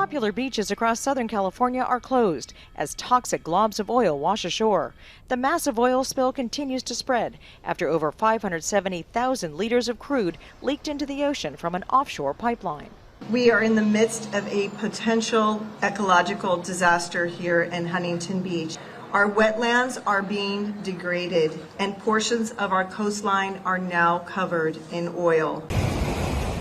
Popular beaches across Southern California are closed as toxic globs of oil wash ashore. The massive oil spill continues to spread after over 570,000 liters of crude leaked into the ocean from an offshore pipeline. We are in the midst of a potential ecological disaster here in Huntington Beach. Our wetlands are being degraded and portions of our coastline are now covered in oil.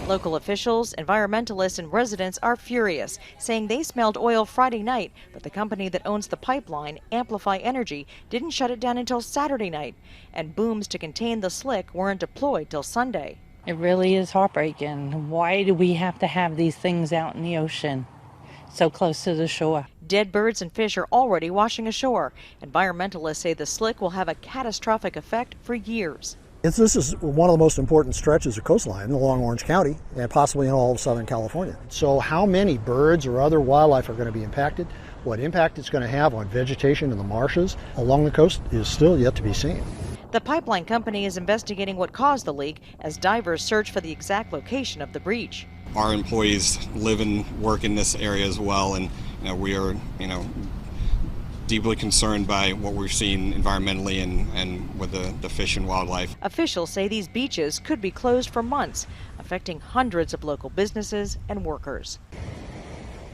Local officials, environmentalists, and residents are furious, saying they smelled oil Friday night, but the company that owns the pipeline, Amplify Energy, didn't shut it down until Saturday night, and booms to contain the slick weren't deployed till Sunday. It really is heartbreaking. Why do we have to have these things out in the ocean so close to the shore? Dead birds and fish are already washing ashore. Environmentalists say the slick will have a catastrophic effect for years. This is one of the most important stretches of coastline along Orange County and possibly in all of Southern California. So how many birds or other wildlife are going to be impacted, what impact it's going to have on vegetation in the marshes along the coast is still yet to be seen. The pipeline company is investigating what caused the leak as divers search for the exact location of the breach. Our employees live and work in this area as well, and we are deeply concerned by what we're seeing environmentally and with the fish and wildlife. Officials say these beaches could be closed for months, affecting hundreds of local businesses and workers.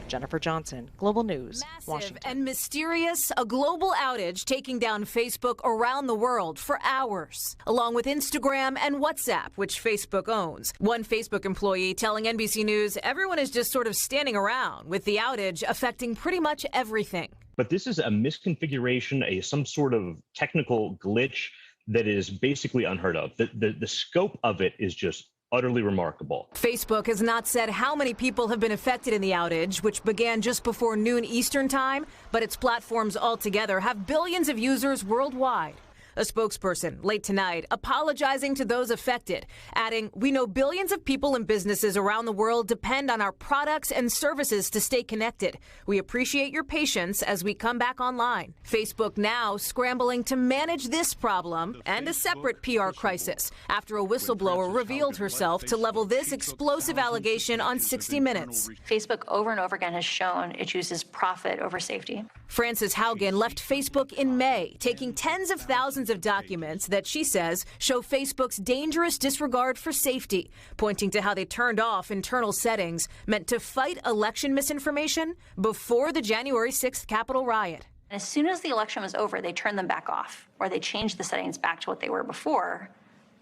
Jennifer Johnson, Global News, Washington. And mysterious, a global outage taking down Facebook around the world for hours, along with Instagram and WhatsApp, which Facebook owns. One Facebook employee telling NBC News everyone is just sort of standing around, with the outage affecting pretty much everything. But this is a misconfiguration, some sort of technical glitch that is basically unheard of. The scope of it is just utterly remarkable. Facebook has not said how many people have been affected in the outage, which began just before noon Eastern time, but its platforms altogether have billions of users worldwide. A spokesperson late tonight apologizing to those affected, adding, "We know billions of people and businesses around the world depend on our products and services to stay connected. We appreciate your patience as we come back online." Facebook now scrambling to manage this problem and a separate PR crisis after a whistleblower revealed herself to level this explosive allegation on 60 Minutes. Facebook over and over again has shown it chooses profit over safety. Frances Haugen left Facebook in May, taking tens of thousands of documents that she says show Facebook's dangerous disregard for safety, pointing to how they turned off internal settings meant to fight election misinformation before the January 6th Capitol riot. As soon as the election was over, they turned them back off, or they changed the settings back to what they were before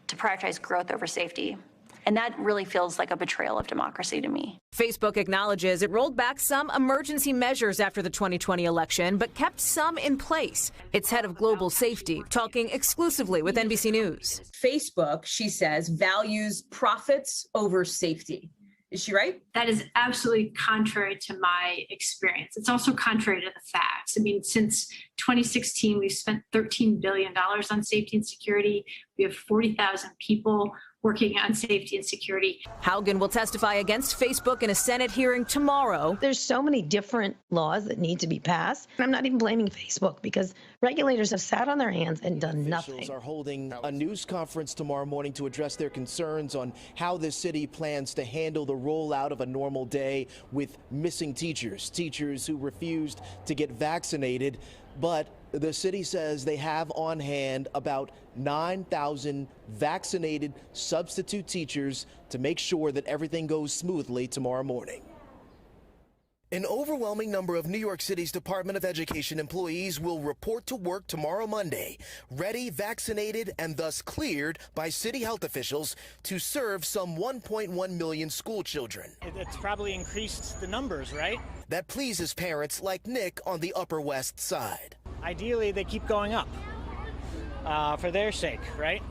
to prioritize growth over safety. And that really feels like a betrayal of democracy to me. Facebook acknowledges it rolled back some emergency measures after the 2020 election, but kept some in place. Its head of global safety talking exclusively with NBC News. Facebook, she says, values profits over safety. Is she right? That is absolutely contrary to my experience. It's also contrary to the facts. I mean, since 2016, we've spent $13 billion on safety and security. We have 40,000 people working on safety and security. Haugen will testify against Facebook in a Senate hearing tomorrow. There's so many different laws that need to be passed. I'm not even blaming Facebook because regulators have sat on their hands and done nothing. Officials are holding a news conference tomorrow morning to address their concerns on how the city plans to handle the rollout of a normal day with missing teachers who refused to get vaccinated. But the city says they have on hand about 9,000 vaccinated substitute teachers to make sure that everything goes smoothly tomorrow morning. An overwhelming number of New York City's Department of Education employees will report to work tomorrow Monday, ready, vaccinated, and thus cleared by city health officials to serve some 1.1 million school children. It's probably increased the numbers, right? That pleases parents like Nick on the Upper West Side. Ideally, they keep going up for their sake, right?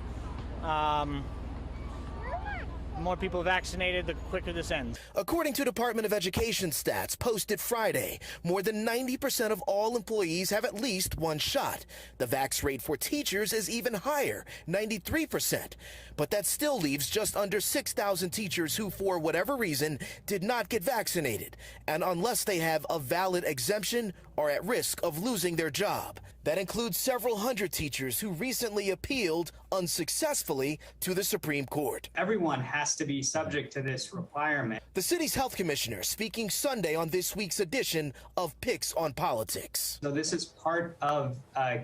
The more people vaccinated, the quicker this ends. According to Department of Education stats posted Friday, more than 90% of all employees have at least one shot. The vax rate for teachers is even higher, 93%. But that still leaves just under 6,000 teachers who, for whatever reason, did not get vaccinated. And unless they have a valid exemption, are at risk of losing their job. That includes several hundred teachers who recently appealed unsuccessfully to the Supreme Court. Everyone has has to be subject to this requirement. The city's health commissioner speaking Sunday on this week's edition of Picks on Politics. So this is part of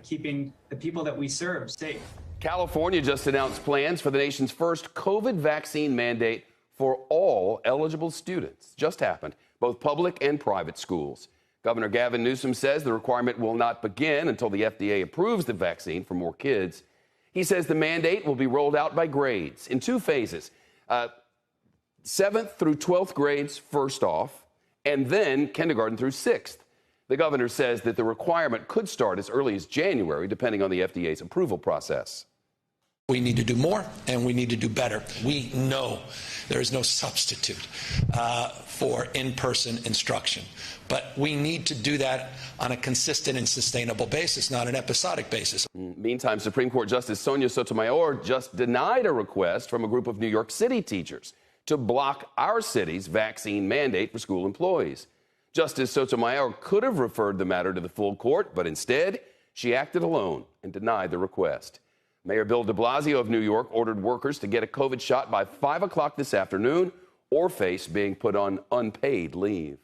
keeping the people that we serve safe. California just announced plans for the nation's first COVID vaccine mandate for all eligible students. Just happened, both public and private schools. Governor Gavin Newsom says the requirement will not begin until the FDA approves the vaccine for more kids. He says the mandate will be rolled out by grades in 2 phases. 7th through 12th grades first off, and then kindergarten through 6th. The governor says that the requirement could start as early as January, depending on the FDA's approval process. We need to do more, and we need to do better. We know there is no substitute for in-person instruction, but we need to do that on a consistent and sustainable basis, not an episodic basis. Meantime, Supreme Court Justice Sonia Sotomayor just denied a request from a group of New York City teachers to block our city's vaccine mandate for school employees. Justice Sotomayor could have referred the matter to the full court, but instead, she acted alone and denied the request. Mayor Bill de Blasio of New York ordered workers to get a COVID shot by 5 o'clock this afternoon or face being put on unpaid leave.